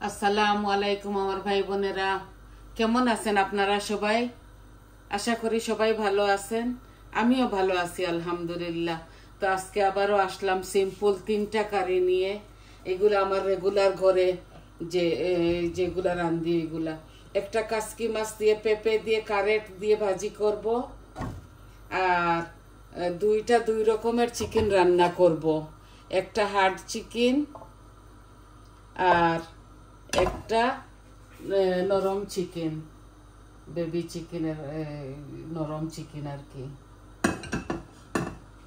আসসালামু আলাইকুম আমার ভাই বোনেরা, কেমন আছেন আপনারা সবাই? আশা করি সবাই ভালো আছেন। আমিও ভালো আছি আলহামদুলিল্লাহ। তো আজকে আবারও আসলাম সিম্পল 3টা কারি নিয়ে। এগুলো আমার রেগুলার ঘরে যেগুলা রান্ধি এগুলা। একটা কাসকি মাছ দিয়ে পেঁপে দিয়ে কারেট দিয়ে ভাজি করব, আর দুই রকমের চিকেন রান্না করব। একটা হার্ড চিকেন আর একটা নরম চিকেন, বেবি চিকেনের নরম চিকেন আর কি।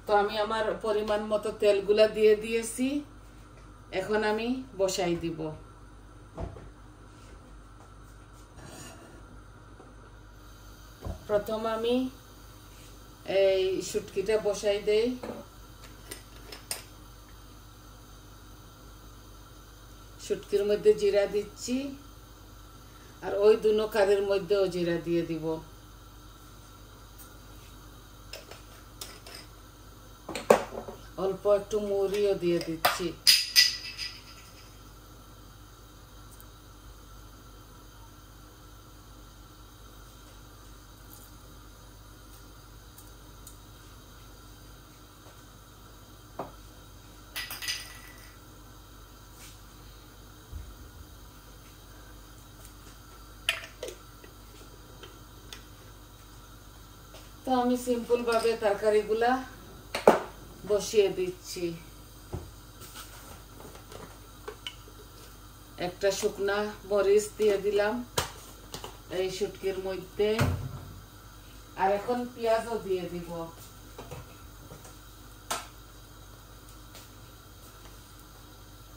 তো আমি আমার পরিমাণ মতো তেলগুলা দিয়ে দিয়েছি, এখন আমি বসাই দিব। প্রথম আমি এই শুটকিটা বসাই দেই। শুটকির মধ্যে জিরা দিচ্ছি, আর ওই দুনো কারির মধ্যেও জিরা দিয়ে দিব। অল্প একটু মরিও দিয়ে দিচ্ছি। তো আমি সিম্পল ভাবে তরকারিগুলা বসিয়ে দিচ্ছি। একটা শুকনা মরিচ দিয়ে দিলাম এই শুটকির মধ্যে, আর এখন পেঁয়াজও দিয়ে দিব।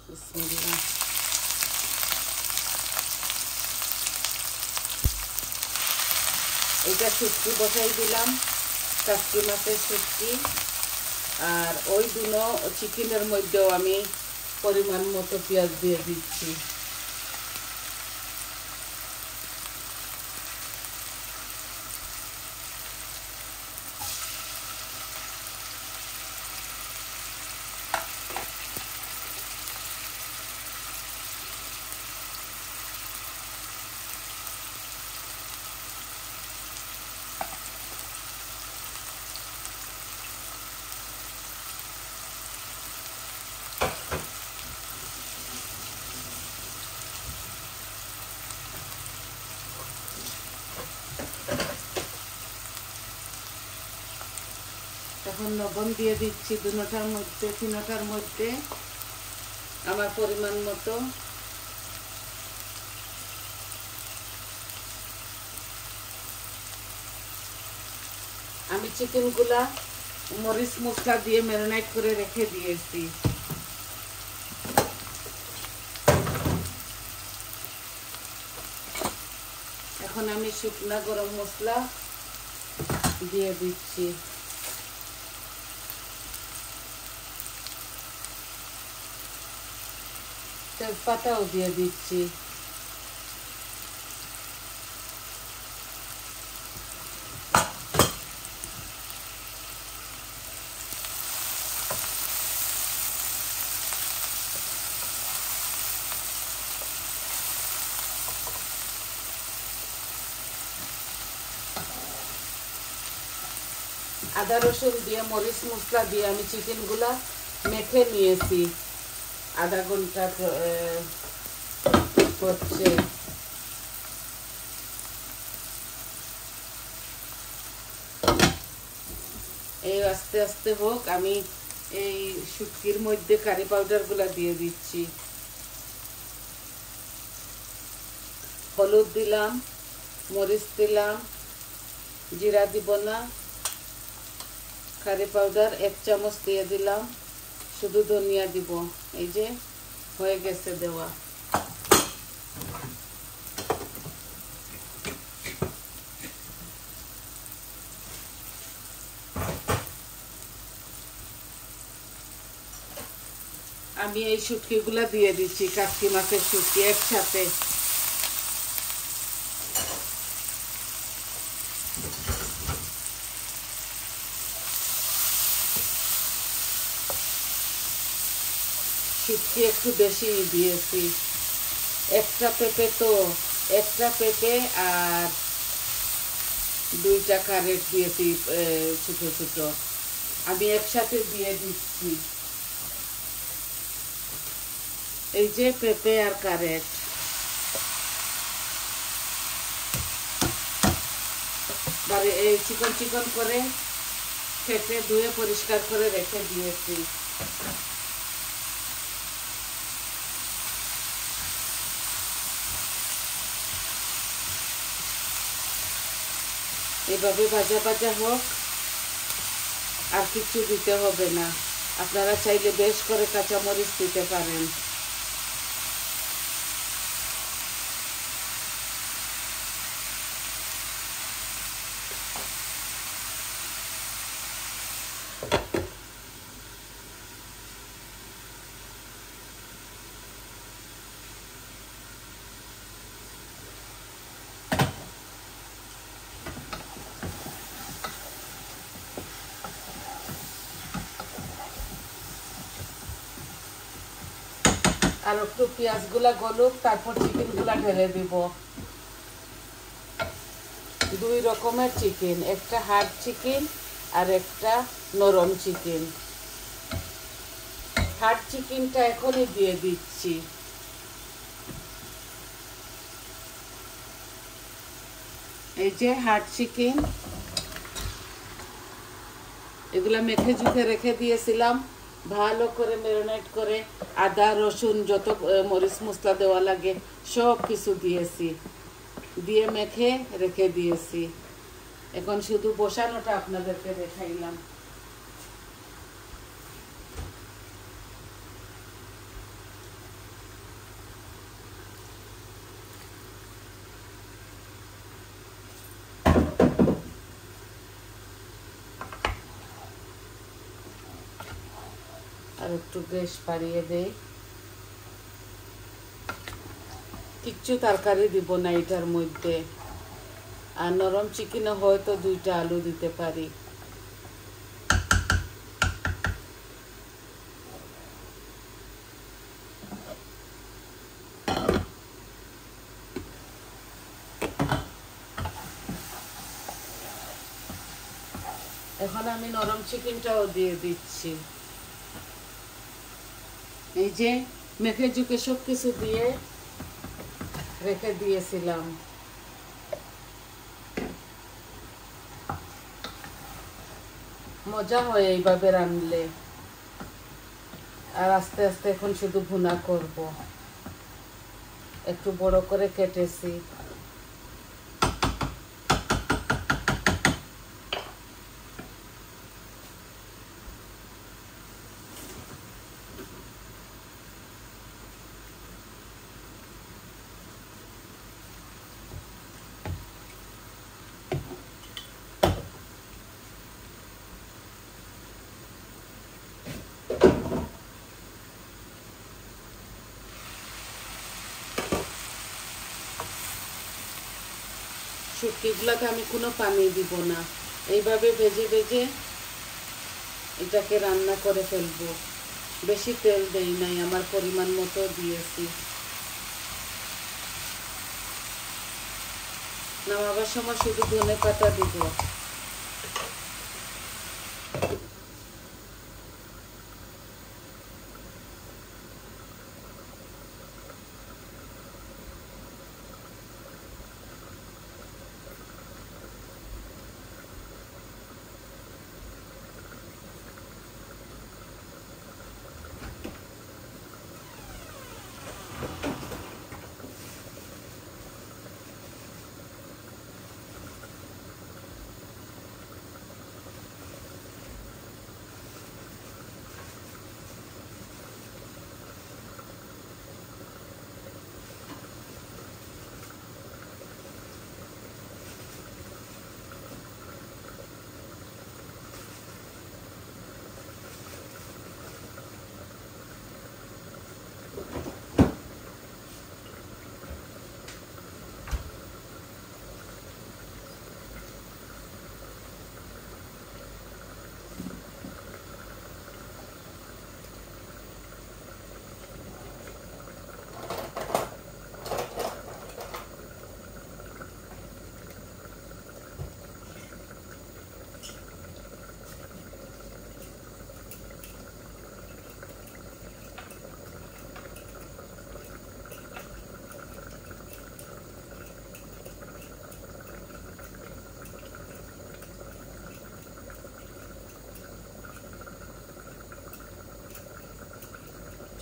বিসমিল্লাহ। এটা শুটকি বসাই দিলাম, কাসকি মাছের শুটকি, আর ওই দুনো চিকেনের মধ্যেও আমি পরিমাণ মতো পেঁয়াজ দিয়ে দিচ্ছি। এখন লবণ দিয়ে দিচ্ছি তিনটার মধ্যে আমার পরিমাণ মতো। আমি চিকেনগুলা মরিচ মশলা দিয়ে ম্যারিনেট করে রেখে দিয়েছি। এখন আমি শুকনা গরম মশলা দিয়ে দিচ্ছি। তেজপাতাও দিয়ে দিচ্ছি। আদা রসুন দিয়ে মরিচ মশলা দিয়ে আমি চিকেনগুলা মেখে নিয়েছি। আধা ঘন্টা করছে। এই আস্তে আস্তে হোক, আমি এই শুটকির মধ্যে কারি পাউডার গুলা দিয়ে দিচ্ছি। হলুদ দিলাম, মরিচ দিলাম, জিরা দিব না, কারি পাউডার 1 চামচ দিয়ে দিলাম, শুধু ধনিয়া দিব। এই যে হয়ে গেছে দেওয়া। আমি এই শুটকিগুলা দিয়ে দিচ্ছি, কাসকি মাছের শুটকি একসাথে। শুটকি একটু বেশি দিয়েছি। একটা পেঁপে তো একটা পেঁপে আর 2টা ক্যারেট দিয়েছি ছোট ছোট, আমি একসাথে দিয়ে দিচ্ছি। এই যে পেঁপে আর ক্যারেট, এই চিকন চিকন করে কেটে ধুয়ে পরিষ্কার করে রেখে দিয়েছি। এভাবে ভাজা ভাজা হোক, আর কিছু দিতে হবে না। আপনারা চাইলে বেশ করে কাঁচামরিচ দিতে পারেন। আর একটু পেঁয়াজগুলা গলুক, তারপর চিকেনগুলা ঢেলে দিব। 2 রকমের চিকেন, একটা হার্ড চিকেন আর একটা নরম চিকেন। হার্ড চিকেনটা এখনই দিয়ে দিচ্ছি। এই যে হার্ড চিকেন, এগুলা মেখে ঝুঁকে রেখে দিয়েছিলাম, ভালো করে ম্যারিনেট করে আদা রসুন যত মরিচ মশলা দেওয়া লাগে সব কিছু দিয়েছি, দিয়ে মেখে রেখে দিয়েছি। এখন শুধু বসানোটা আপনাদেরকে দেখাইলাম। আর একটু গ্যাস বাড়িয়ে দেই। কিচ্ছু তরকারি দিব না এটার মধ্যে, আর নরম চিকেনে হয়তো 2টা আলু দিতে পারি। এখন আমি নরম চিকেনটাও দিয়ে দিচ্ছি। এই যে মেখে ঝুঁকে সব কিছু দিয়ে রেখে দিয়েছিলাম। মজা হয় এইভাবে রান্নলে। আর আস্তে আস্তে এখন শুধু ভুনা করব। একটু বড় করে কেটেছি। শুটকিগুলোকে আমি কোনো পানি দিব না, এইভাবে ভেজে ভেজে এটাকে রান্না করে ফেলবো। বেশি তেল দেই নাই, আমার পরিমাণ মতো দিয়েছি। নামাবার সময় শুধু ধনেপাতা দিব।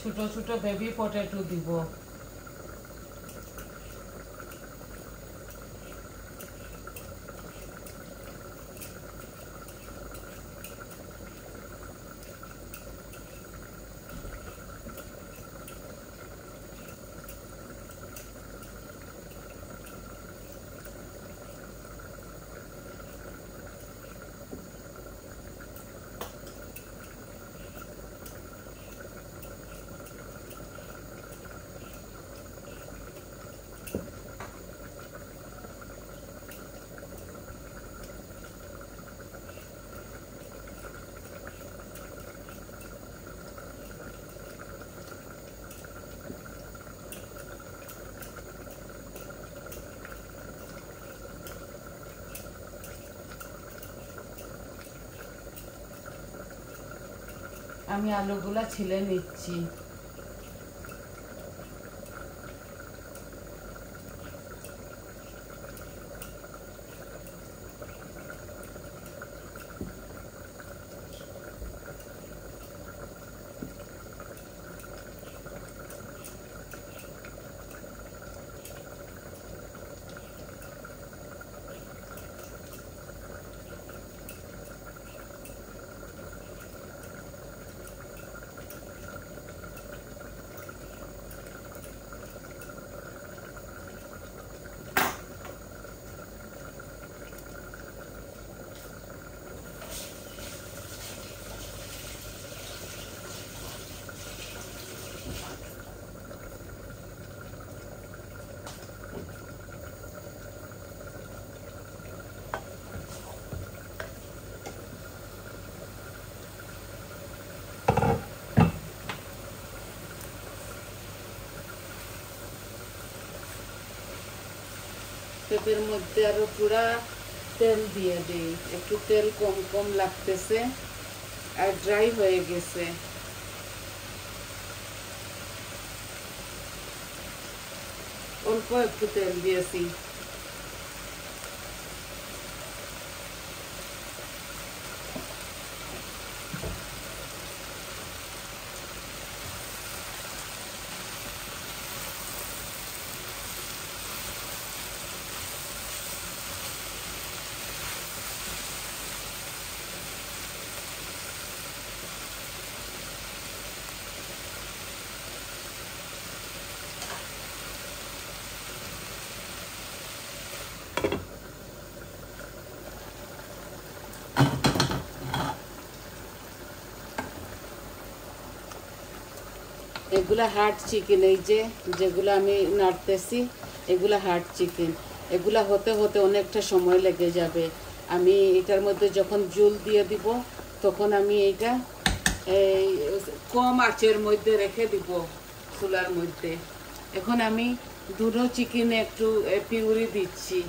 ছোট ছোট বেবি পটেটো দিব। আমি আলুগুলা ছিলে নিচ্ছি। পেঁপের মধ্যে আরো পুরা তেল দিয়ে দিই, একটু তেল কম কম লাগতেছে আর ড্রাই হয়ে গেছে। অল্প একটু তেল দিয়েছি। এগুলা হার্ড চিকেন, এই যেগুলো আমি নাড়তেছি এগুলা হার্ড চিকেন। এগুলা হতে হতে অনেকটা সময় লেগে যাবে। আমি এটার মধ্যে যখন জল দিয়ে দিব তখন আমি এইটা কম আঁচের মধ্যে রেখে দিব চুলার মধ্যে। এখন আমি দুটো চিকেনে একটু পিউরি দিচ্ছি।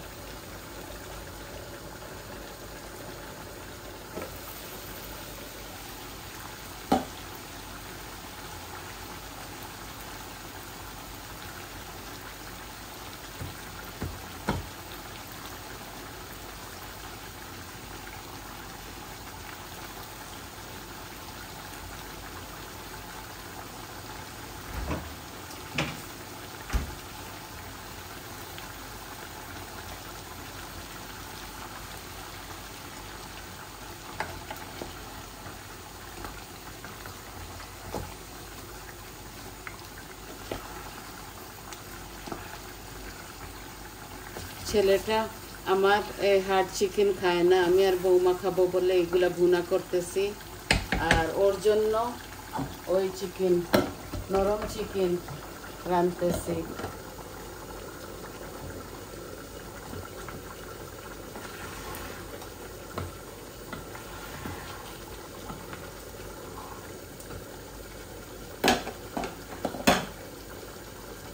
ছেলেটা আমার হার্ড চিকেন খায় না, আমি আর বৌমা খাবো বলে এগুলা ভুনা করতেছি। আর ওর জন্য ওই চিকেন, নরম চিকেন রাঁধতেছি।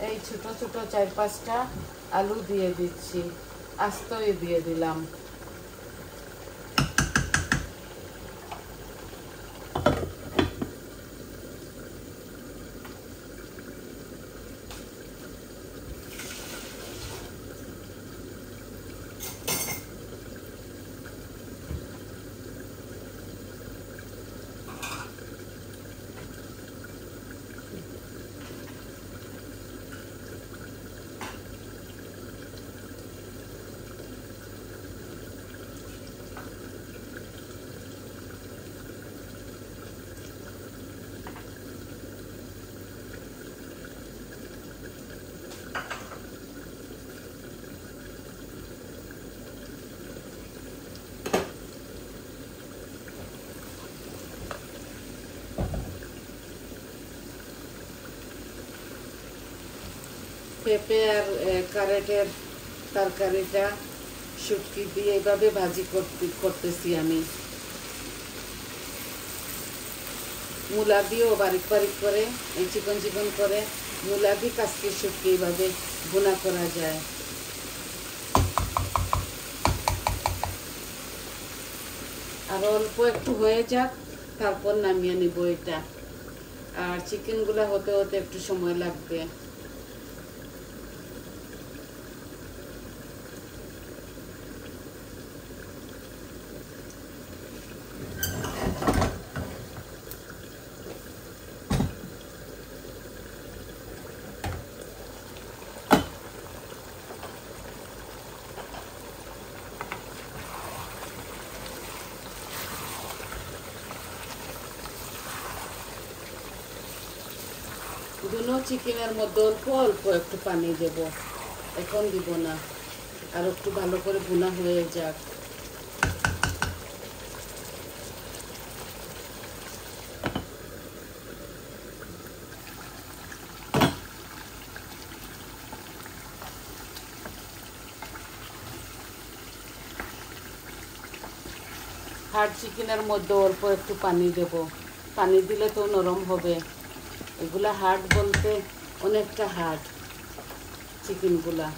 এই ছোট ছোট 4-5টা আলু দিয়ে দিচ্ছি, আস্তই দিয়ে দিলাম। পেঁপে আর ক্যারেটের তরকারিটা শুটকি দিয়ে এইভাবে ভাজি করতেছি আমি। মূলা দিয়েও বারিক বারিক করে এই চিকন চিকন করে মূলা দিয়ে কাসকির শুটকি এইভাবে ভুনা করা যায়। আর অল্প একটু হয়ে যাক, তারপর নামিয়ে নিব এটা। আর চিকেনগুলা হতে হতে একটু সময় লাগবে। দুনো চিকেনের মধ্যে অল্প অল্প একটু পানি দেব, এখন দিব না। আর একটু ভালো করে ভুনা হয়ে যাক। হার্ড চিকেনের মধ্যে অল্প একটু পানি দেব, পানি দিলে তো নরম হবে। এগুলা হার্ড বলতে অনেকটা হার্ড চিকেনগুলা।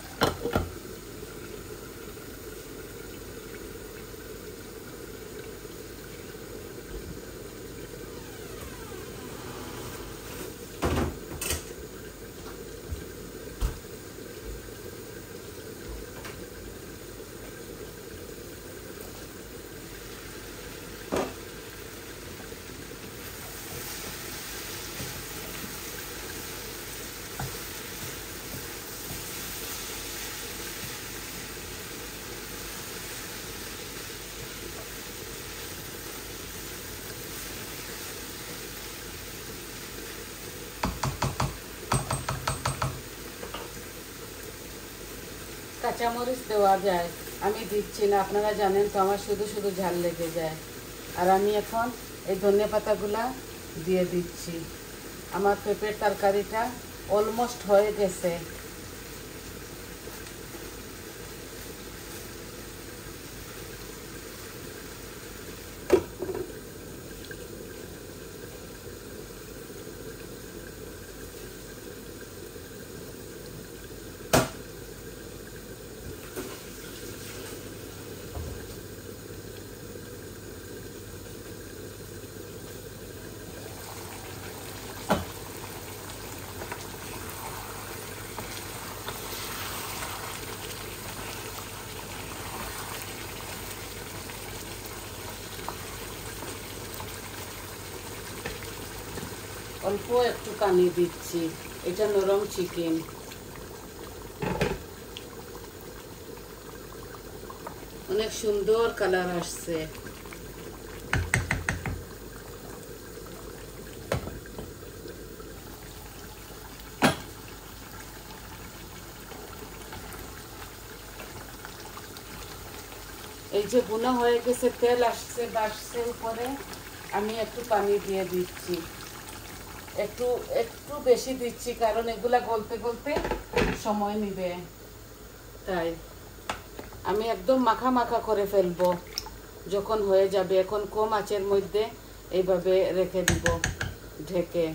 কাঁচামরিচ দেওয়া যায়, আমি দিচ্ছি না। আপনারা জানেন তো আমার শুধু শুধু ঝাল লেগে যায়। আর আমি এখন এই ধনিয়া পাতাগুলা দিয়ে দিচ্ছি। আমার পেঁপের তরকারিটা অলমোস্ট হয়ে গেছে। অল্প একটু পানি দিচ্ছি, এটা নরম চিকেন। অনেক সুন্দর কালার আসছে। এই যে ভুনা হয়ে গেছে, তেল আসছে বাসছে উপরে, আমি একটু পানি দিয়ে দিচ্ছি। একটু একটু বেশি দিচ্ছি, কারণ এগুলা গলতে গলতে সময় নিবে। তাই আমি একদম মাখা মাখা করে ফেলবো যখন হয়ে যাবে। এখন কম আঁচের মধ্যে এইভাবে রেখে দিব ঢেকে।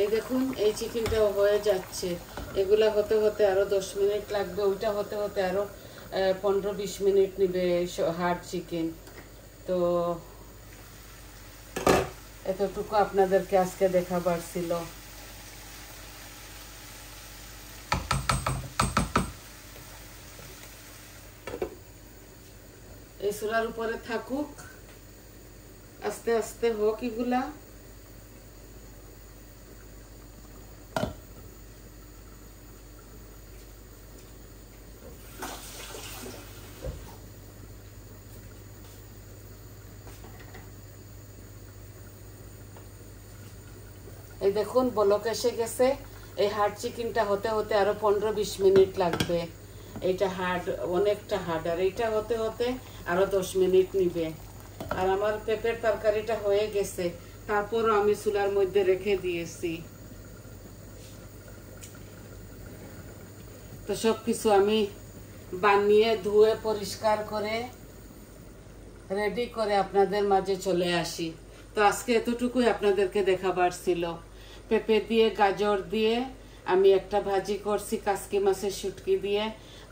এই দেখুন, এই চিকেনটাও হয়ে যাচ্ছে। এগুলা হতে হতে আরো 10 মিনিট লাগবে, ওইটা হতে হতে আরো 15-20 মিনিট নিবে হার্ড চিকেন। তো এতটুকু আপনাদেরকে আজকে দেখাবার ছিল। এই চুলার উপরে থাকুক, আস্তে আস্তে হোক এগুলা। এই দেখুন বলক এসে গেছে। এই হার্ড চিকেনটা হতে হতে আরো 15-20 মিনিট লাগবে। এইটা হার্ড, অনেকটা হার্ড। আর এইটা হতে হতে আরো 10 মিনিট নিবে। আর আমার পেঁপের তরকারিটা হয়ে গেছে, তারপরও আমি চুলার মধ্যে রেখে দিয়েছি। তো সবকিছু আমি বানিয়ে ধুয়ে পরিষ্কার করে রেডি করে আপনাদের মাঝে চলে আসি। তো আজকে এতটুকুই আপনাদেরকে দেখাবার ছিল। পেঁপে দিয়ে গাজর দিয়ে আমি একটা ভাজি করছি কাসকি মাছের শুটকি দিয়ে,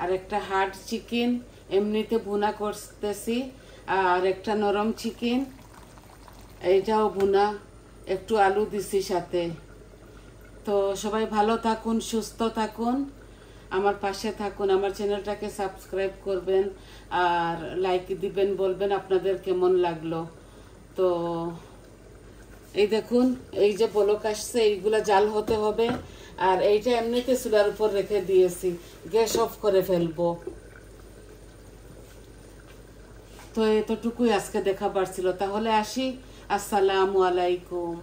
আর একটা হার্ড চিকেন এমনিতে ভুনা করতেছি, আর একটা নরম চিকেন এইটাও ভুনা, একটু আলু দিছি সাথে। তো সবাই ভালো থাকুন, সুস্থ থাকুন, আমার পাশে থাকুন, আমার চ্যানেলটাকে সাবস্ক্রাইব করবেন আর লাইক দিবেন, বলবেন আপনাদের কেমন লাগলো। তো এই দেখুন, এই যে বলক আসছে, এইগুলা জাল হতে হবে। আর এইটা এমনিতে চুলার উপর রেখে দিয়েছি, গ্যাস অফ করে ফেলবো। তো এতটুকুই আজকে দেখা পারছিল। তাহলে আসি, আসসালামু আলাইকুম।